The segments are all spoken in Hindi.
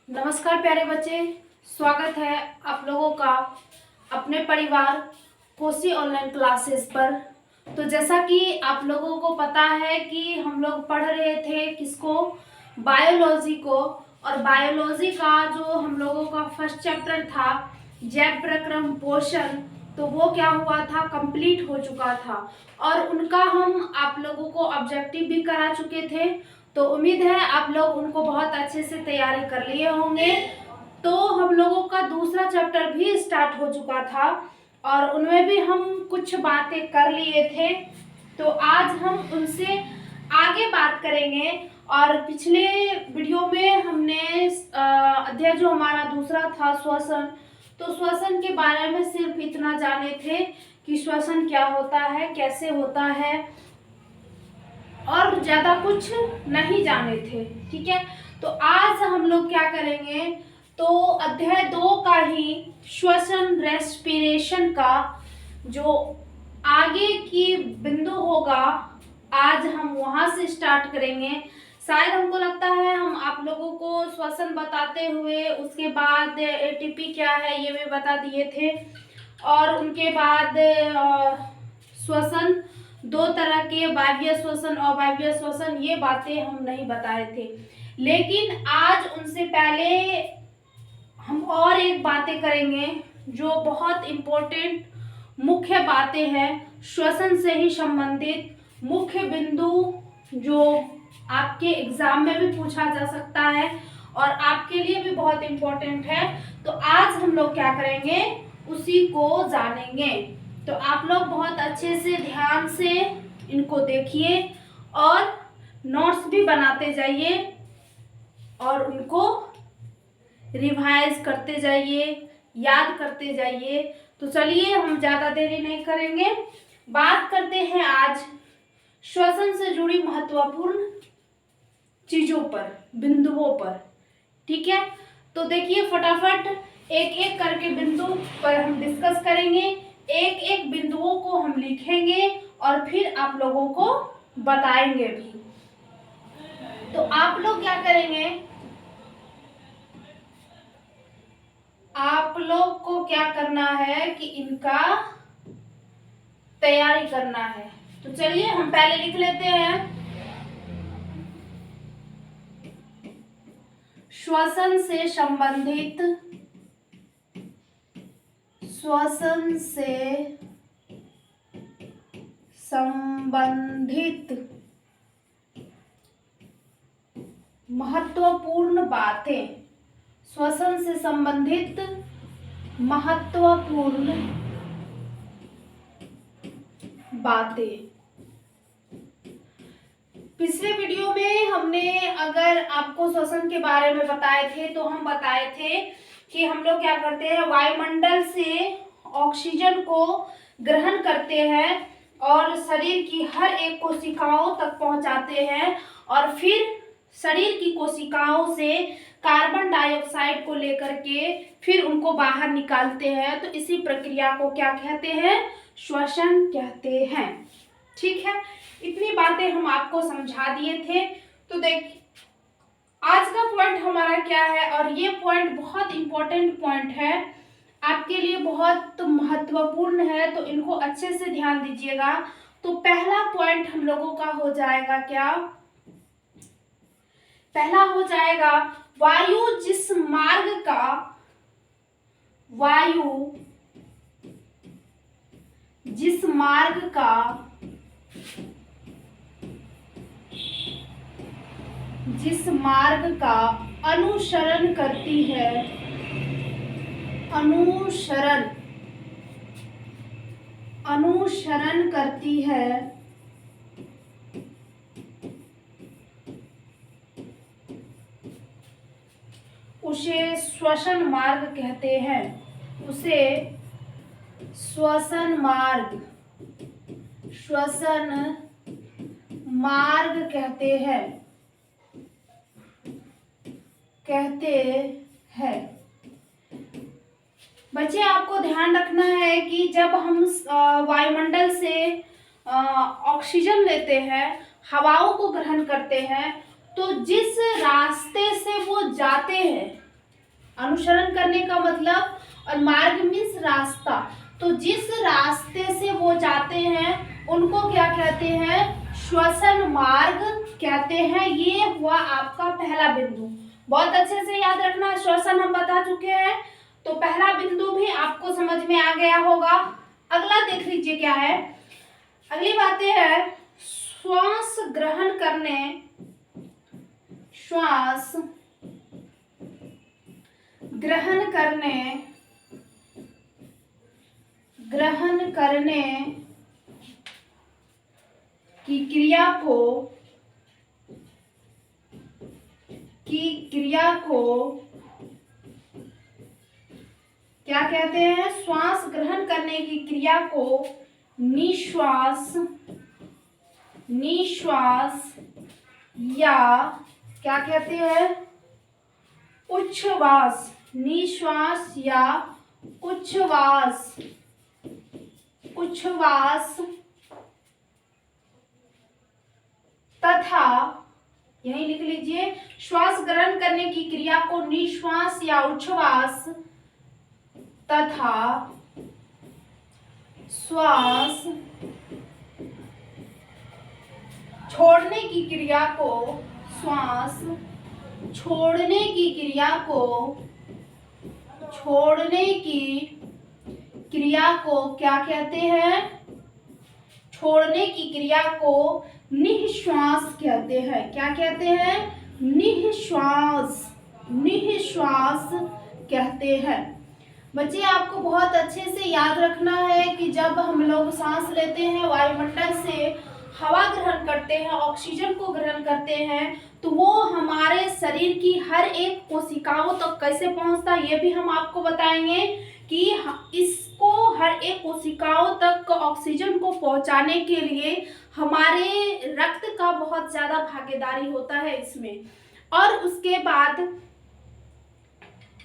नमस्कार प्यारे बच्चे, स्वागत है आप लोगों का अपने परिवार कोसी ऑनलाइन क्लासेस पर। तो जैसा कि आप लोगों को पता है कि हम लोग पढ़ रहे थे किसको, बायोलॉजी को। और बायोलॉजी का जो हम लोगों का फर्स्ट चैप्टर था जैव प्रक्रम पोषण, तो वो क्या हुआ था, कंप्लीट हो चुका था। और उनका हम आप लोगों को ऑब्जेक्टिव भी करा चुके थे। तो उम्मीद है आप लोग उनको बहुत अच्छे से तैयारी कर लिए होंगे। तो हम लोगों का दूसरा चैप्टर भी स्टार्ट हो चुका था और उनमें भी हम कुछ बातें कर लिए थे। तो आज हम उनसे आगे बात करेंगे। और पिछले वीडियो में हमने अध्याय जो हमारा दूसरा था श्वसन, तो श्वसन के बारे में सिर्फ इतना जाने थे कि श्वसन क्या होता है, कैसे होता है, और ज्यादा कुछ नहीं जाने थे। ठीक है, तो आज हम लोग क्या करेंगे, तो अध्याय 2 का ही श्वसन रेस्पिरेशन का जो आगे की बिंदु होगा, आज हम वहां से स्टार्ट करेंगे। शायद हमको लगता है हम आप लोगों को श्वसन बताते हुए उसके बाद एटीपी क्या है ये भी बता दिए थे, और उनके बाद श्वसन दो तरह के, वायवीय श्वसन और अवायवीय श्वसन, ये बातें हम नहीं बताए थे। लेकिन आज उनसे पहले हम और एक बातें करेंगे जो बहुत इम्पोर्टेंट मुख्य बातें हैं, श्वसन से ही संबंधित मुख्य बिंदु जो आपके एग्जाम में भी पूछा जा सकता है और आपके लिए भी बहुत इम्पोर्टेंट है। तो आज हम लोग क्या करेंगे, उसी को जानेंगे। तो आप लोग बहुत अच्छे से ध्यान से इनको देखिए और नोट्स भी बनाते जाइए और उनको रिवाइज करते जाइए, याद करते जाइए। तो चलिए हम ज़्यादा देरी नहीं करेंगे, बात करते हैं आज श्वसन से जुड़ी महत्वपूर्ण चीज़ों पर, बिंदुओं पर। ठीक है, तो देखिए फटाफट एक एक करके बिंदु पर हम डिस्कस करेंगे, एक एक बिंदुओं को हम लिखेंगे और फिर आप लोगों को बताएंगे भी। तो आप लोग क्या करेंगे, आप लोग को क्या करना है कि इनका तैयारी करना है। तो चलिए हम पहले लिख लेते हैं, श्वसन से संबंधित, श्वसन से संबंधित महत्वपूर्ण बातें, श्वसन से संबंधित महत्वपूर्ण बातें। पिछले वीडियो में हमने अगर आपको श्वसन के बारे में बताए थे तो हम बताए थे कि हम लोग क्या करते हैं, वायुमंडल से ऑक्सीजन को ग्रहण करते हैं और शरीर की हर एक कोशिकाओं तक पहुंचाते हैं और फिर शरीर की कोशिकाओं से कार्बन डाइऑक्साइड को लेकर के फिर उनको बाहर निकालते हैं। तो इसी प्रक्रिया को क्या कहते हैं, श्वसन कहते हैं। ठीक है, इतनी बातें हम आपको समझा दिए थे। तो देखिए आज का पॉइंट हमारा क्या है, और ये पॉइंट बहुत इंपॉर्टेंट पॉइंट है, आपके लिए बहुत महत्वपूर्ण है, तो इनको अच्छे से ध्यान दीजिएगा। तो पहला पॉइंट हम लोगों का हो जाएगा क्या, पहला हो जाएगा वायु जिस मार्ग का, वायु जिस मार्ग का अनुसरण करती है, अनुसरण करती है, उसे श्वसन मार्ग कहते हैं, उसे श्वसन मार्ग कहते हैं। बच्चे आपको ध्यान रखना है कि जब हम वायुमंडल से ऑक्सीजन लेते हैं, हवाओं को ग्रहण करते हैं, तो जिस रास्ते से वो जाते हैं अनुसरण करने का मतलब, और मार्ग मीन्स रास्ता। तो जिस रास्ते से वो जाते हैं उनको क्या कहते हैं, श्वसन मार्ग कहते हैं। ये हुआ आपका पहला बिंदु, बहुत अच्छे से याद रखना। श्वसन हम बता चुके हैं, तो पहला बिंदु भी आपको समझ में आ गया होगा। अगला देख लीजिए क्या है। अगली बातें है श्वास ग्रहण करने, श्वास ग्रहण करने की क्रिया को क्या कहते हैं, श्वास ग्रहण करने की क्रिया को निश्वास या क्या कहते हैं, उच्छ्वास, निश्वास या उच्छ्वास तथा, यही लिख लीजिए, श्वास ग्रहण करने की क्रिया को निश्वास या उच्छ्वास तथा श्वास छोड़ने की क्रिया को, श्वास छोड़ने की क्रिया को क्या कहते हैं, छोड़ने की क्रिया को निःश्वास कहते हैं। क्या कहते हैं, निःश्वास कहते हैं। बच्चे आपको बहुत अच्छे से याद रखना है कि जब हम लोग सांस लेते हैं, वायुमंडल से हवा ग्रहण करते हैं, ऑक्सीजन को ग्रहण करते हैं, तो वो हमारे शरीर की हर एक कोशिकाओं तक कैसे पहुंचता है ये भी हम आपको बताएंगे कि इसको हर एक कोशिकाओं तक ऑक्सीजन को पहुंचाने के लिए हमारे रक्त का बहुत ज्यादा भागीदारी होता है इसमें। और उसके बाद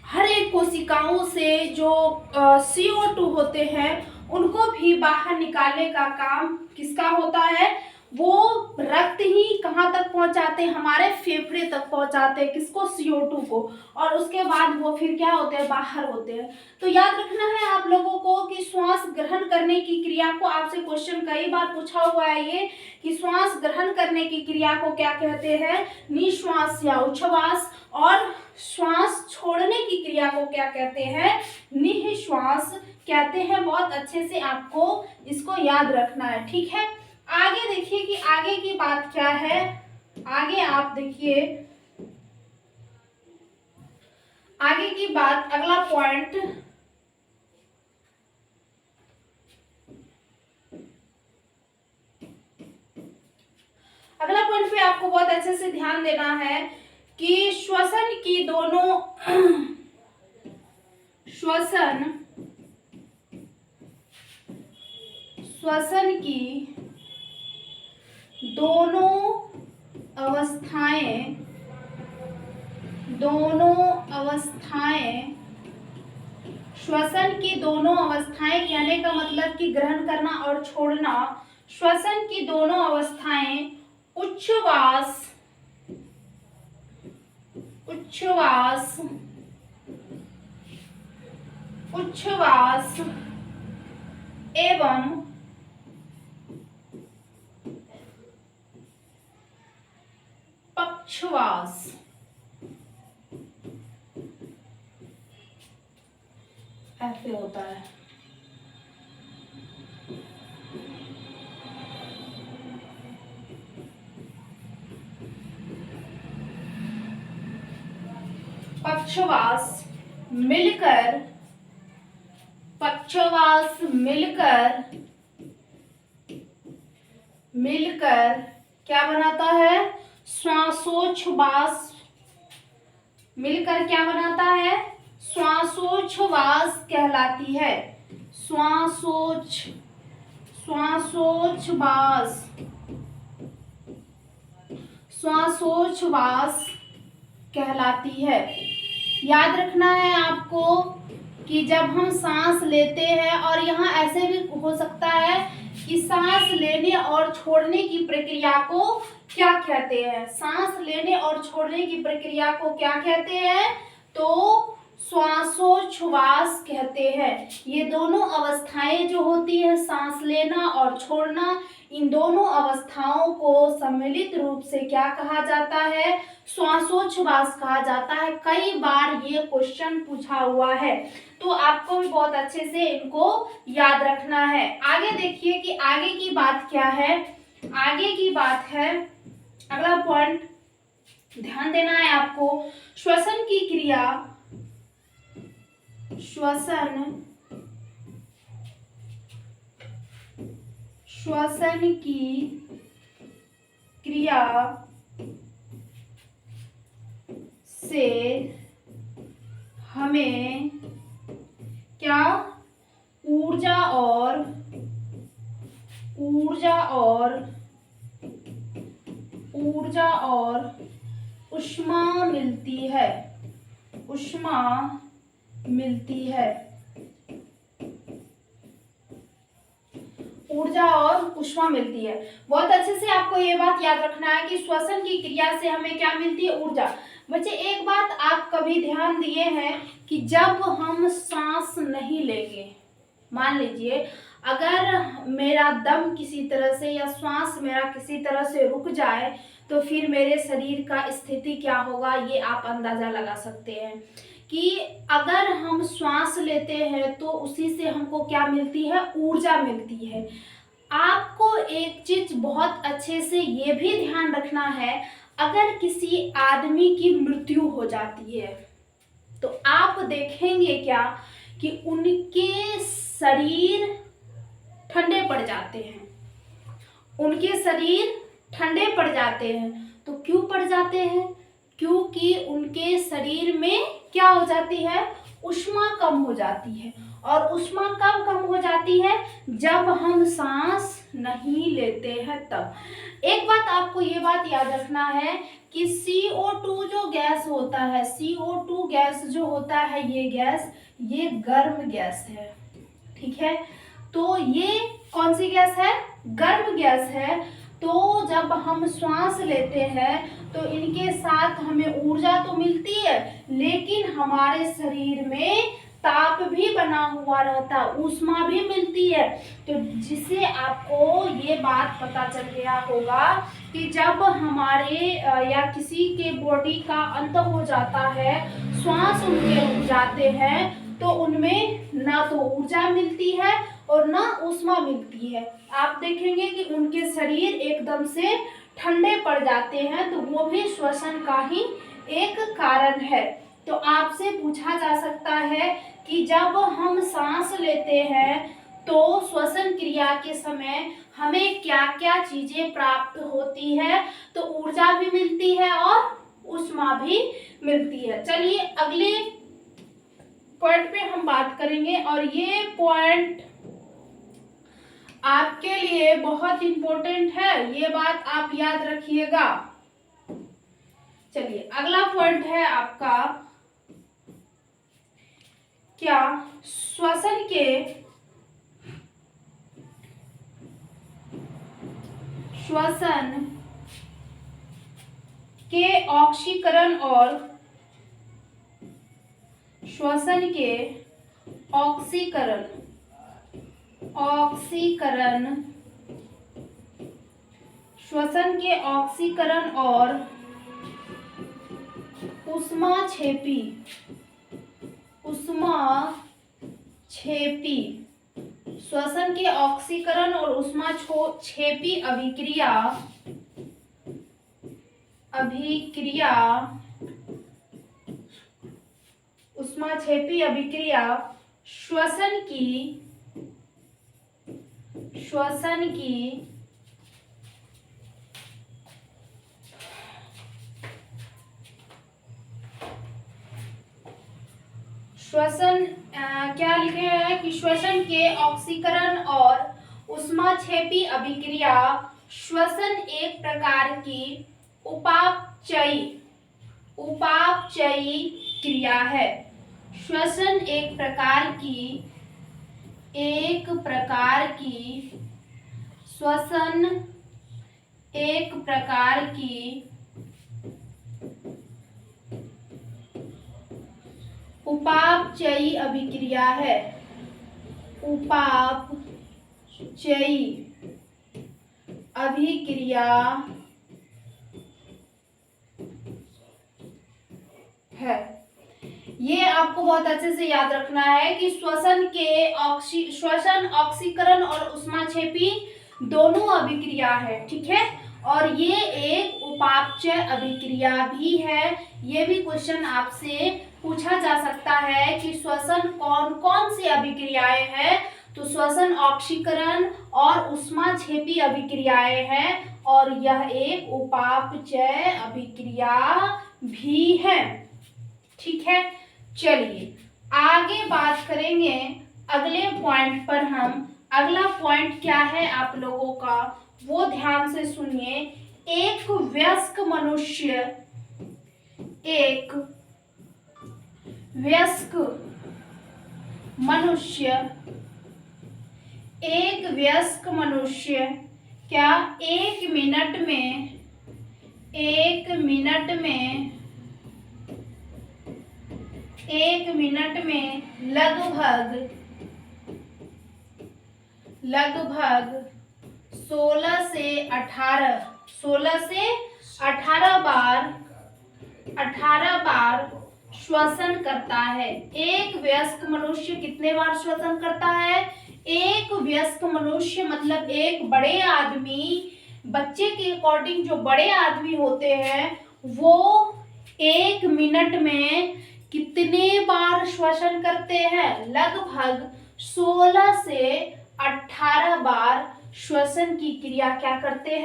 हर एक कोशिकाओं से जो CO2 होते हैं उनको भी बाहर निकालने का काम किसका होता है, वो रक्त ही कहाँ तक पहुंचाते हैं, हमारे फेफड़े तक पहुंचाते हैं, किसको, CO2 को। और उसके बाद वो फिर क्या होते हैं, बाहर होते हैं। तो याद रखना है आप लोगों को कि श्वास ग्रहण करने की क्रिया को, आपसे क्वेश्चन कई बार पूछा हुआ है ये कि श्वास ग्रहण करने की क्रिया को क्या कहते हैं, निश्वास या उच्छ्वास, और श्वास छोड़ने की क्रिया को क्या कहते हैं, निःश्वास कहते हैं। बहुत अच्छे से आपको इसको याद रखना है, ठीक है। आगे देखिए कि आगे की बात क्या है। आगे आप देखिए, आगे की बात, अगला पॉइंट, अगला पॉइंट पे आपको बहुत अच्छे से ध्यान देना है कि श्वसन की दोनों श्वसन की दोनों अवस्थाएं कहने का मतलब कि ग्रहण करना और छोड़ना, श्वसन की दोनों अवस्थाएं उच्छ्वास एवं पक्षवास, ऐसे होता है। पक्षवास मिलकर क्या बनाता है, श्वासोच्छ्वास, मिलकर क्या बनाता है, श्वासोच्छ्वास कहलाती है। श्वासोच्छ्वास कहलाती है। याद रखना है आपको कि जब हम सांस लेते हैं, और यहाँ ऐसे भी हो सकता है कि सांस लेने और छोड़ने की प्रक्रिया को क्या कहते हैं, सांस लेने और छोड़ने की प्रक्रिया को क्या कहते हैं, तो श्वासोच्छ्वास कहते हैं। ये दोनों अवस्थाएं जो होती है, सांस लेना और छोड़ना, इन दोनों अवस्थाओं को सम्मिलित रूप से क्या कहा जाता है? श्वासोच्छ्वास कहा जाता है। कई बार ये क्वेश्चन पूछा हुआ है, तो आपको भी बहुत अच्छे से इनको याद रखना है। आगे देखिए कि आगे की बात क्या है। आगे की बात है, अगला पॉइंट ध्यान देना है आपको। श्वसन की क्रिया, श्वसन की क्रिया से हमें क्या ऊर्जा और ऊष्मा मिलती है। ऊष्मा मिलती है। ऊर्जा और ऊष्मा मिलती है। बहुत अच्छे से आपको ये बात याद रखना है कि श्वसन की क्रिया से हमें क्या मिलती है? ऊर्जा। बच्चे एक बात आप कभी ध्यान दिए हैं कि जब हम सांस नहीं लेंगे, मान लीजिए अगर मेरा दम किसी तरह से या श्वास मेरा किसी तरह से रुक जाए, तो फिर मेरे शरीर का स्थिति क्या होगा, ये आप अंदाजा लगा सकते हैं कि अगर हम श्वास लेते हैं तो उसी से हमको क्या मिलती है? ऊर्जा मिलती है। आपको एक चीज बहुत अच्छे से ये भी ध्यान रखना है, अगर किसी आदमी की मृत्यु हो जाती है तो आप देखेंगे क्या कि उनके शरीर ठंडे पड़ जाते हैं। उनके शरीर ठंडे पड़ जाते हैं। तो क्यों पड़ जाते हैं? क्योंकि उनके शरीर में क्या हो जाती है? ऊष्मा कम हो जाती है। और ऊष्मा कब कम हो जाती है? जब हम सांस नहीं लेते हैं तब। एक बात आपको ये बात याद रखना है कि CO2 जो गैस होता है, CO2 गैस जो होता है, ये गैस ये गर्म गैस है, ठीक है। तो ये कौन सी गैस है? गर्म गैस है। तो जब हम श्वास लेते हैं तो इनके साथ हमें ऊर्जा तो मिलती है, लेकिन हमारे शरीर में ताप भी बना हुआ रहता, ऊष्मा भी मिलती है। तो जिससे आपको ये बात पता चल गया होगा कि जब हमारे या किसी के बॉडी का अंत हो जाता है, श्वास उनके रुक जाते हैं, तो उनमें ना तो ऊर्जा मिलती है और ना ऊष्मा मिलती है। आप देखेंगे कि उनके शरीर एकदम से ठंडे पड़ जाते हैं, तो वो भी श्वसन का ही एक कारण है। तो आपसे पूछा जा सकता है कि जब हम सांस लेते हैं तो श्वसन क्रिया के समय हमें क्या क्या चीजें प्राप्त होती है? तो ऊर्जा भी मिलती है और ऊष्मा भी मिलती है। चलिए अगले पॉइंट पे हम बात करेंगे, और ये पॉइंट आपके लिए बहुत इंपॉर्टेंट है, ये बात आप याद रखिएगा। चलिए अगला पॉइंट है आपका, क्या श्वसन के ऑक्सीकरण और श्वसन के ऑक्सीकरण श्वसन के ऑक्सीकरण और ऊष्माक्षेपी श्वसन के ऑक्सीकरण और ऊष्माक्षेपी ऊष्माक्षेपी अभिक्रिया श्वसन क्या लिखे हैं कि श्वसन के ऑक्सीकरण और ऊष्माक्षेपी अभिक्रिया श्वसन एक प्रकार की उपापचयी क्रिया है। श्वसन एक प्रकार की उपापचयी अभिक्रिया है। उपापचयी अभिक्रिया है। ये आपको बहुत अच्छे से याद रखना है कि श्वसन ऑक्सीकरण और ऊष्माक्षेपी दोनों अभिक्रिया है, ठीक है। और ये एक उपापचय अभिक्रिया भी है। ये भी क्वेश्चन आपसे पूछा जा सकता है कि श्वसन कौन कौन सी अभिक्रियाएं हैं, तो श्वसन ऑक्सीकरण और ऊष्माक्षेपी अभिक्रियाएं हैं, और यह एक उपापचय अभिक्रिया भी है, ठीक है। चलिए आगे बात करेंगे अगले पॉइंट पर। हम अगला पॉइंट क्या है आप लोगों का वो ध्यान से सुनिए। एक वयस्क मनुष्य क्या एक मिनट में लगभग 16 से 18 बार श्वसन करता है। एक वयस्क मनुष्य कितने बार श्वसन करता है? एक वयस्क मनुष्य मतलब एक बड़े आदमी, बच्चे के अकॉर्डिंग जो बड़े आदमी होते हैं वो 1 मिनट में कितने बार श्वसन करते हैं? लगभग 16 से 18 बार श्वसन की क्रिया क्या करते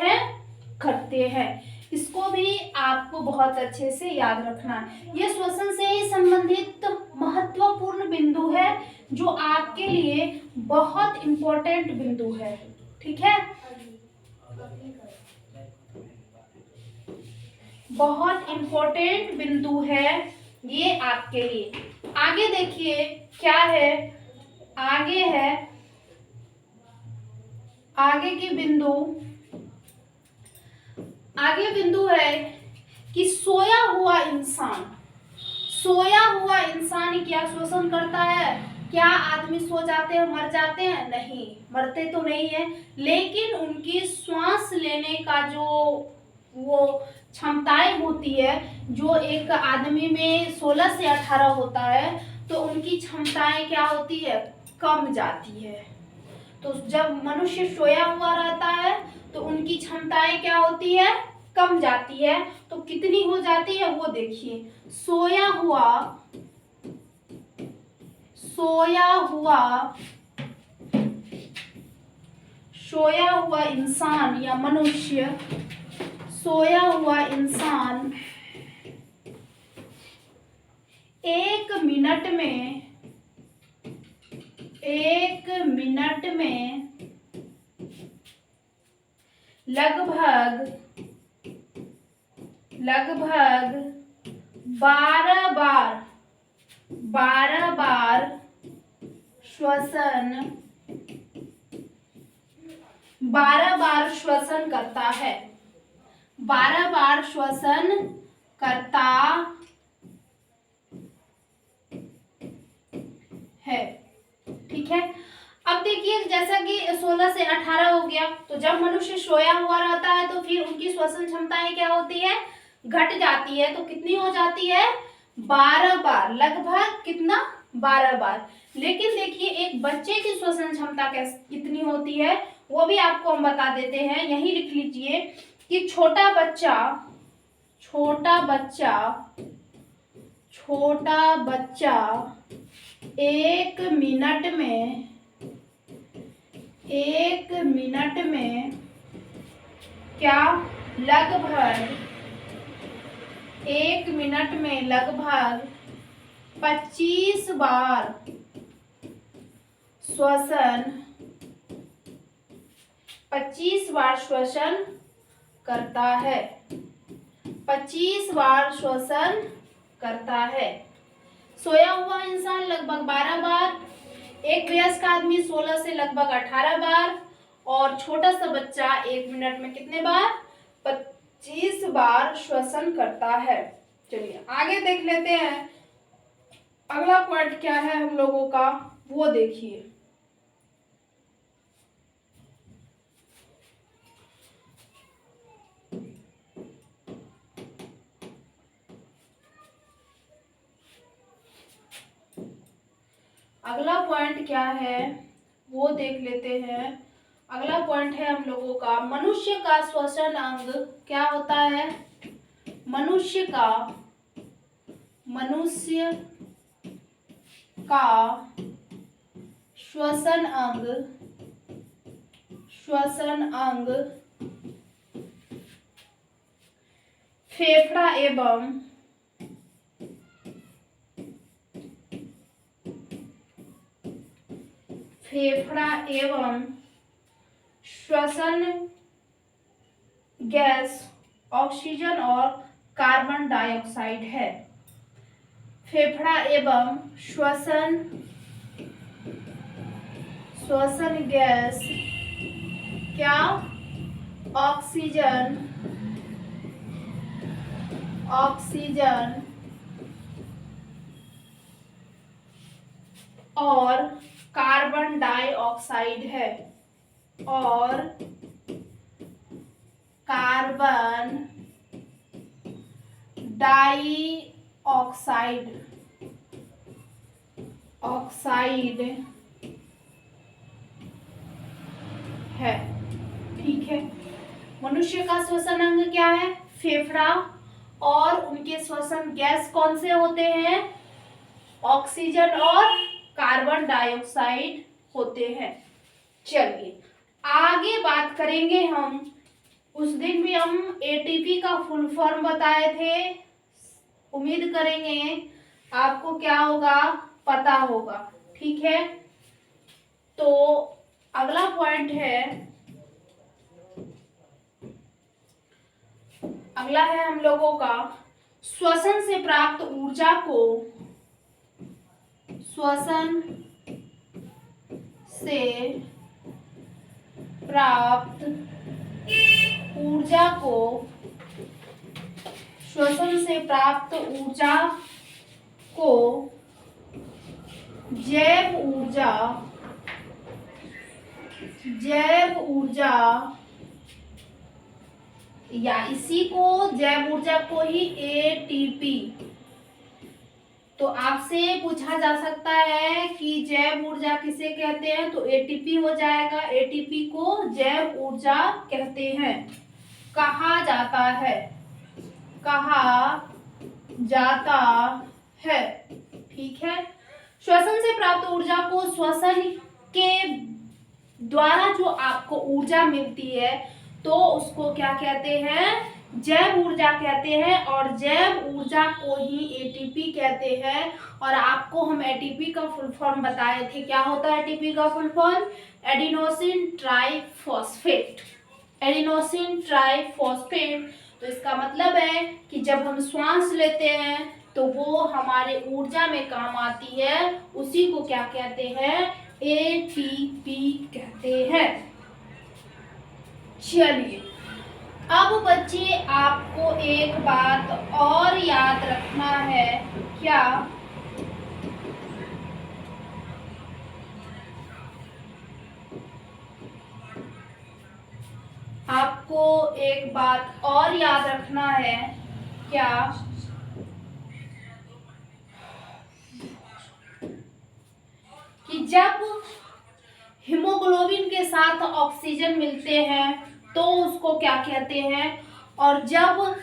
हैं। इसको भी आपको बहुत अच्छे से याद रखना है। ये श्वसन से ही संबंधित महत्वपूर्ण बिंदु है जो आपके लिए बहुत इंपॉर्टेंट बिंदु है, ठीक है। बहुत इंपॉर्टेंट बिंदु है ये आपके लिए। आगे देखिए क्या है, आगे बिंदु है कि सोया हुआ इंसान क्या श्वसन करता है? क्या आदमी सो जाते हैं, मर जाते हैं? नहीं, मरते तो नहीं है, लेकिन उनकी श्वास लेने का जो वो क्षमताएं होती है, जो एक आदमी में 16 से 18 होता है, तो उनकी क्षमताएं क्या होती है? कम जाती है। तो जब मनुष्य सोया हुआ रहता है तो उनकी क्षमताएं क्या होती है? कम जाती है। तो कितनी हो जाती है वो देखिए। सोया हुआ इंसान या मनुष्य, सोया हुआ इंसान 1 मिनट में लगभग 12 बार श्वसन करता है। 12 बार श्वसन करता है, ठीक है। अब देखिए जैसा कि 16 से 18 हो गया, तो जब मनुष्य सोया हुआ रहता है तो फिर उनकी श्वसन क्षमताएं क्या होती है? घट जाती है। तो कितनी हो जाती है? 12 बार। लगभग कितना? 12 बार। लेकिन देखिए एक बच्चे की श्वसन क्षमता कितनी होती है वो भी आपको हम बता देते हैं। यही लिख लीजिए कि छोटा बच्चा 1 मिनट में क्या? लगभग 1 मिनट में लगभग 25 बार श्वसन करता है। 25 बार श्वसन करता है। सोया हुआ इंसान लगभग 12 बार, एक वयस्क आदमी 16 से लगभग 18 बार, और छोटा सा बच्चा 1 मिनट में कितने बार? 25 बार श्वसन करता है। चलिए आगे देख लेते हैं। अगला पॉइंट क्या है हम लोगों का वो देखिए। अगला पॉइंट क्या है वो देख लेते हैं। अगला पॉइंट है हम लोगों का मनुष्य का श्वसन अंग क्या होता है। मनुष्य का श्वसन अंग फेफड़ा एवं श्वसन गैस ऑक्सीजन और कार्बन डाइऑक्साइड है। फेफड़ा एवं श्वसन गैस क्या ऑक्सीजन और कार्बन डाइऑक्साइड है। और कार्बन डाइऑक्साइड है। ठीक है, मनुष्य का श्वसन अंग क्या है, फेफड़ा, और उनके श्वसन गैस कौन से होते हैं, ऑक्सीजन और कार्बन डाइऑक्साइड होते हैं। चलिए आगे बात करेंगे हम। उस दिन भी हम एटीपी का फुल फॉर्म बताए थे, उम्मीद करेंगे आपको क्या होगा, पता होगा। ठीक है, तो अगला पॉइंट है, अगला है हम लोगों का श्वसन से प्राप्त ऊर्जा को श्वसन से प्राप्त ऊर्जा को जैव ऊर्जा या इसी को जैव ऊर्जा को ही एटीपी। तो आपसे पूछा जा सकता है कि जैव ऊर्जा किसे कहते हैं, तो एटीपी हो जाएगा। एटीपी को जैव ऊर्जा कहते हैं, कहा जाता है। ठीक है, श्वसन से प्राप्त ऊर्जा को श्वसन के द्वारा जो आपको ऊर्जा मिलती है तो उसको क्या कहते हैं, जैव ऊर्जा कहते हैं। और जैव ऊर्जा को ही एटीपी कहते हैं। और आपको हम एटीपी का फुल फॉर्म बताए थे, क्या होता है एटीपी का फुल फॉर्म, एडिनोसिन ट्राइफॉस्फेट। तो इसका मतलब है कि जब हम श्वास लेते हैं तो वो हमारे ऊर्जा में काम आती है, उसी को क्या कहते हैं, एटीपी कहते हैं। चलिए अब बच्चे आपको एक बात और याद रखना है, क्या, आपको एक बात और याद रखना है, क्या, कि जब हीमोग्लोबिन के साथ ऑक्सीजन मिलते हैं तो उसको क्या कहते हैं, और जब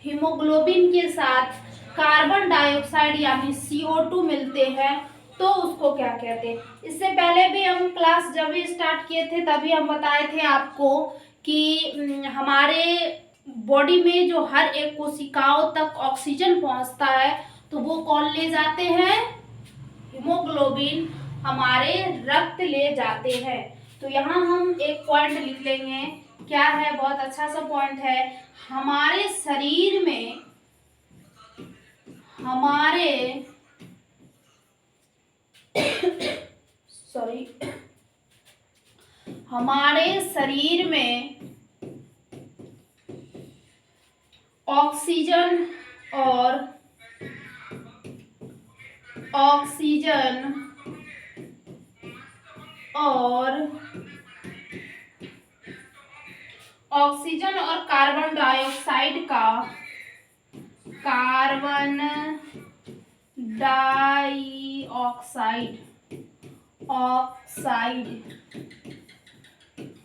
हीमोग्लोबिन के साथ कार्बन डाइऑक्साइड यानी CO2 मिलते हैं तो उसको क्या कहते हैं। इससे पहले भी हम क्लास जब भी स्टार्ट किए थे तभी हम बताए थे आपको कि हमारे बॉडी में जो हर एक कोशिकाओं तक ऑक्सीजन पहुंचता है तो वो कौन ले जाते हैं, हीमोग्लोबिन हमारे रक्त ले जाते हैं। तो यहाँ हम एक पॉइंट लिख लेंगे, क्या है, बहुत अच्छा सा पॉइंट है, हमारे शरीर में हमारे शरीर में ऑक्सीजन और ऑक्सीजन और कार्बन डाइऑक्साइड का कार्बन डाइऑक्साइड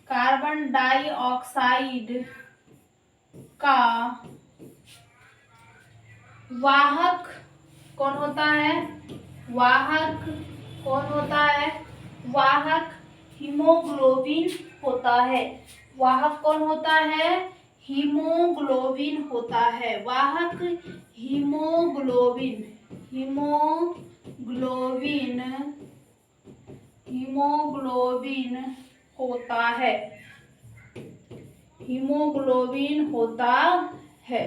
कार्बन डाइऑक्साइड का वाहक कौन होता है? वाहक हीमोग्लोबिन होता है। वाहक कौन होता है? हीमोग्लोबिन होता है। वाहक हीमोग्लोबिन होता है।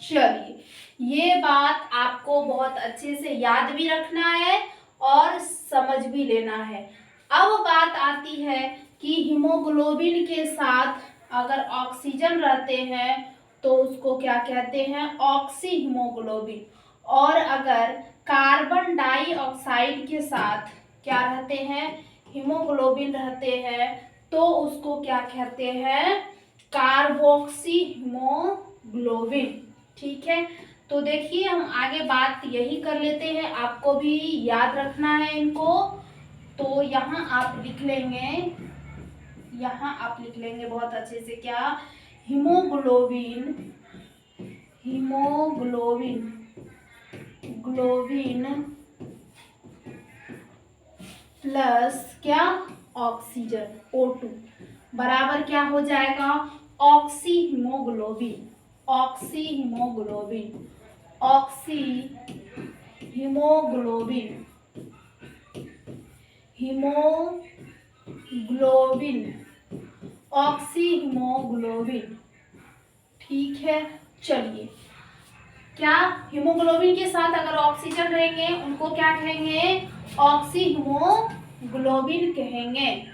चलिए, ये बात आपको बहुत अच्छे से याद भी रखना है और समझ भी लेना है। अब बात आती है कि हीमोग्लोबिन के साथ अगर ऑक्सीजन रहते हैं तो उसको क्या कहते हैं? Oxy haemoglobin. और अगर कार्बन डाइऑक्साइड के साथ क्या रहते हैं? हीमोग्लोबिन रहते हैं तो उसको क्या कहते हैं? Carboxy haemoglobin. ठीक है, तो देखिए हम आगे बात यही कर लेते हैं, आपको भी याद रखना है इनको। तो यहाँ आप लिख लेंगे बहुत अच्छे से, क्या? हीमोग्लोबिन प्लस क्या? ऑक्सीजन O2 बराबर क्या हो जाएगा? Oxy haemoglobin oxy haemoglobin. ठीक है, चलिए, क्या हीमोग्लोबिन के साथ अगर ऑक्सीजन रहेंगे उनको क्या कहेंगे? ऑक्सी हीमोग्लोबिन कहेंगे।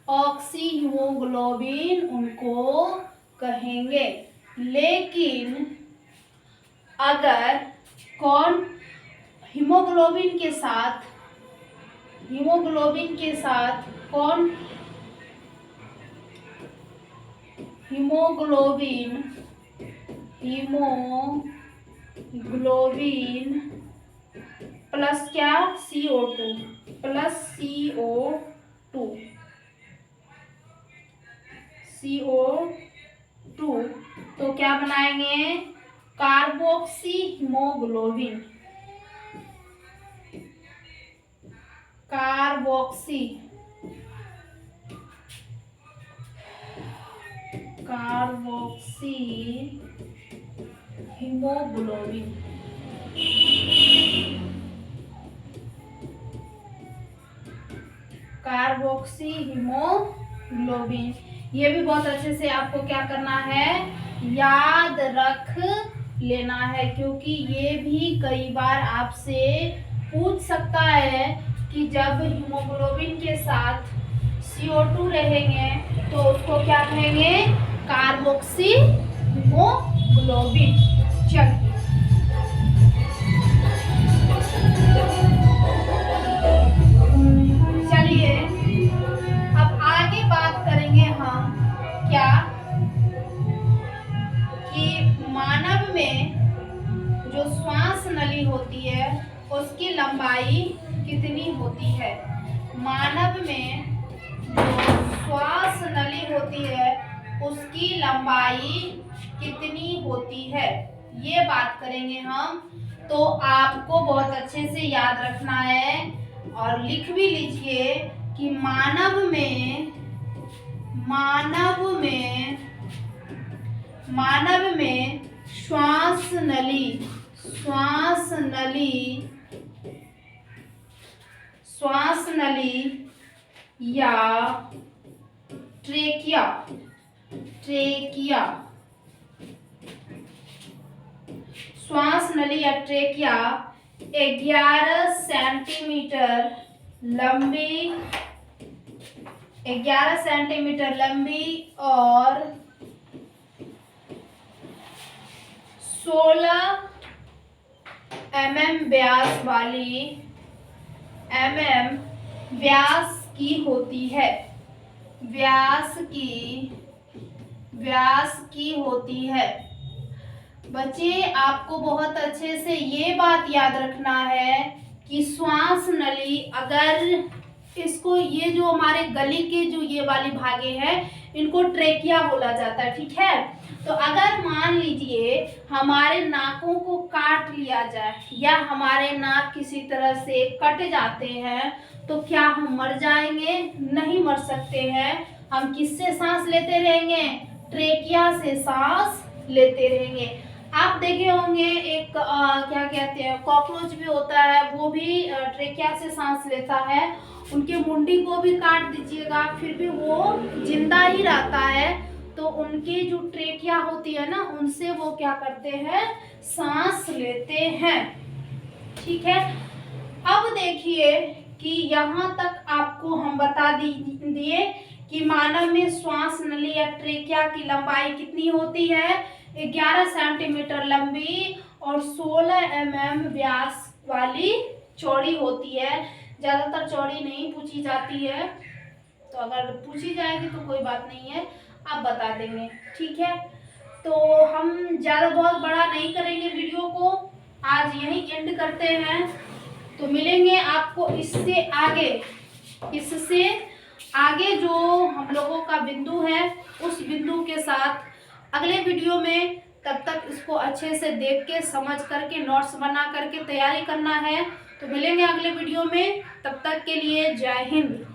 ऑक्सी हीमोग्लोबिन उनको कहेंगे। लेकिन अगर कौन हीमोग्लोबिन के साथ कौन? हीमोग्लोबिन प्लस क्या? CO2 तो क्या बनाएंगे? Carboxy haemoglobin. Carboxy haemoglobin. ये भी बहुत अच्छे से आपको क्या करना है? याद रख लेना है, क्योंकि ये भी कई बार आपसे पूछ सकता है कि जब हीमोग्लोबिन के साथ CO2 रहेंगे तो उसको क्या कहेंगे? Carboxy haemoglobin. चलिए, अब आगे बात करेंगे हम क्या कि मानव में जो श्वास नली होती है उसकी लंबाई कितनी होती है? मानव में जो श्वास नली होती है उसकी लंबाई कितनी होती है, ये बात करेंगे हम। तो आपको बहुत अच्छे से याद रखना है और लिख भी लीजिए कि मानव में श्वास नली या ट्रेकिया श्वास नली या ट्रेकिया 11 सेंटीमीटर लंबी और 16 mm व्यास की होती है, व्यास की होती है। बच्चे आपको बहुत अच्छे से ये बात याद रखना है कि श्वास नली, अगर इसको, ये जो हमारे गले के जो ये वाली भागे हैं इनको ट्रेकिया बोला जाता है, ठीक है। तो अगर मान लीजिए हमारे नाकों को काट लिया जाए या हमारे नाक किसी तरह से कट जाते हैं तो क्या हम मर जाएंगे? नहीं मर सकते हैं। हम किससे सांस लेते रहेंगे? ट्रेकिया से सांस लेते रहेंगे। आप देखे होंगे एक क्या कहते हैं, कॉकरोच भी होता है, वो भी ट्रेकिया से सांस लेता है। उनके मुंडी को भी काट दीजिएगा फिर भी वो जिंदा ही रहता है। तो उनकी जो ट्रेकिया होती है ना, उनसे वो क्या करते हैं? सांस लेते हैं, ठीक है। अब देखिए कि यहाँ तक आपको हम बता दिए कि मानव में श्वास नली या ट्रेकिया की लंबाई कितनी होती है? 11 सेंटीमीटर लंबी और 16 व्यास वाली चौड़ी होती है। ज़्यादातर चौड़ी नहीं पूछी जाती है, तो अगर पूछी जाएगी तो कोई बात नहीं है, आप बता देंगे, ठीक है। तो हम ज़्यादा बहुत बड़ा नहीं करेंगे वीडियो को, आज यहीं एंड करते हैं। तो मिलेंगे आपको इससे आगे जो हम लोगों का बिंदु है उस बिंदु के साथ अगले वीडियो में। तब तक इसको अच्छे से देख के समझ करके नोट्स बना करके तैयारी करना है। तो मिलेंगे अगले वीडियो में, तब तक के लिए जय हिंद।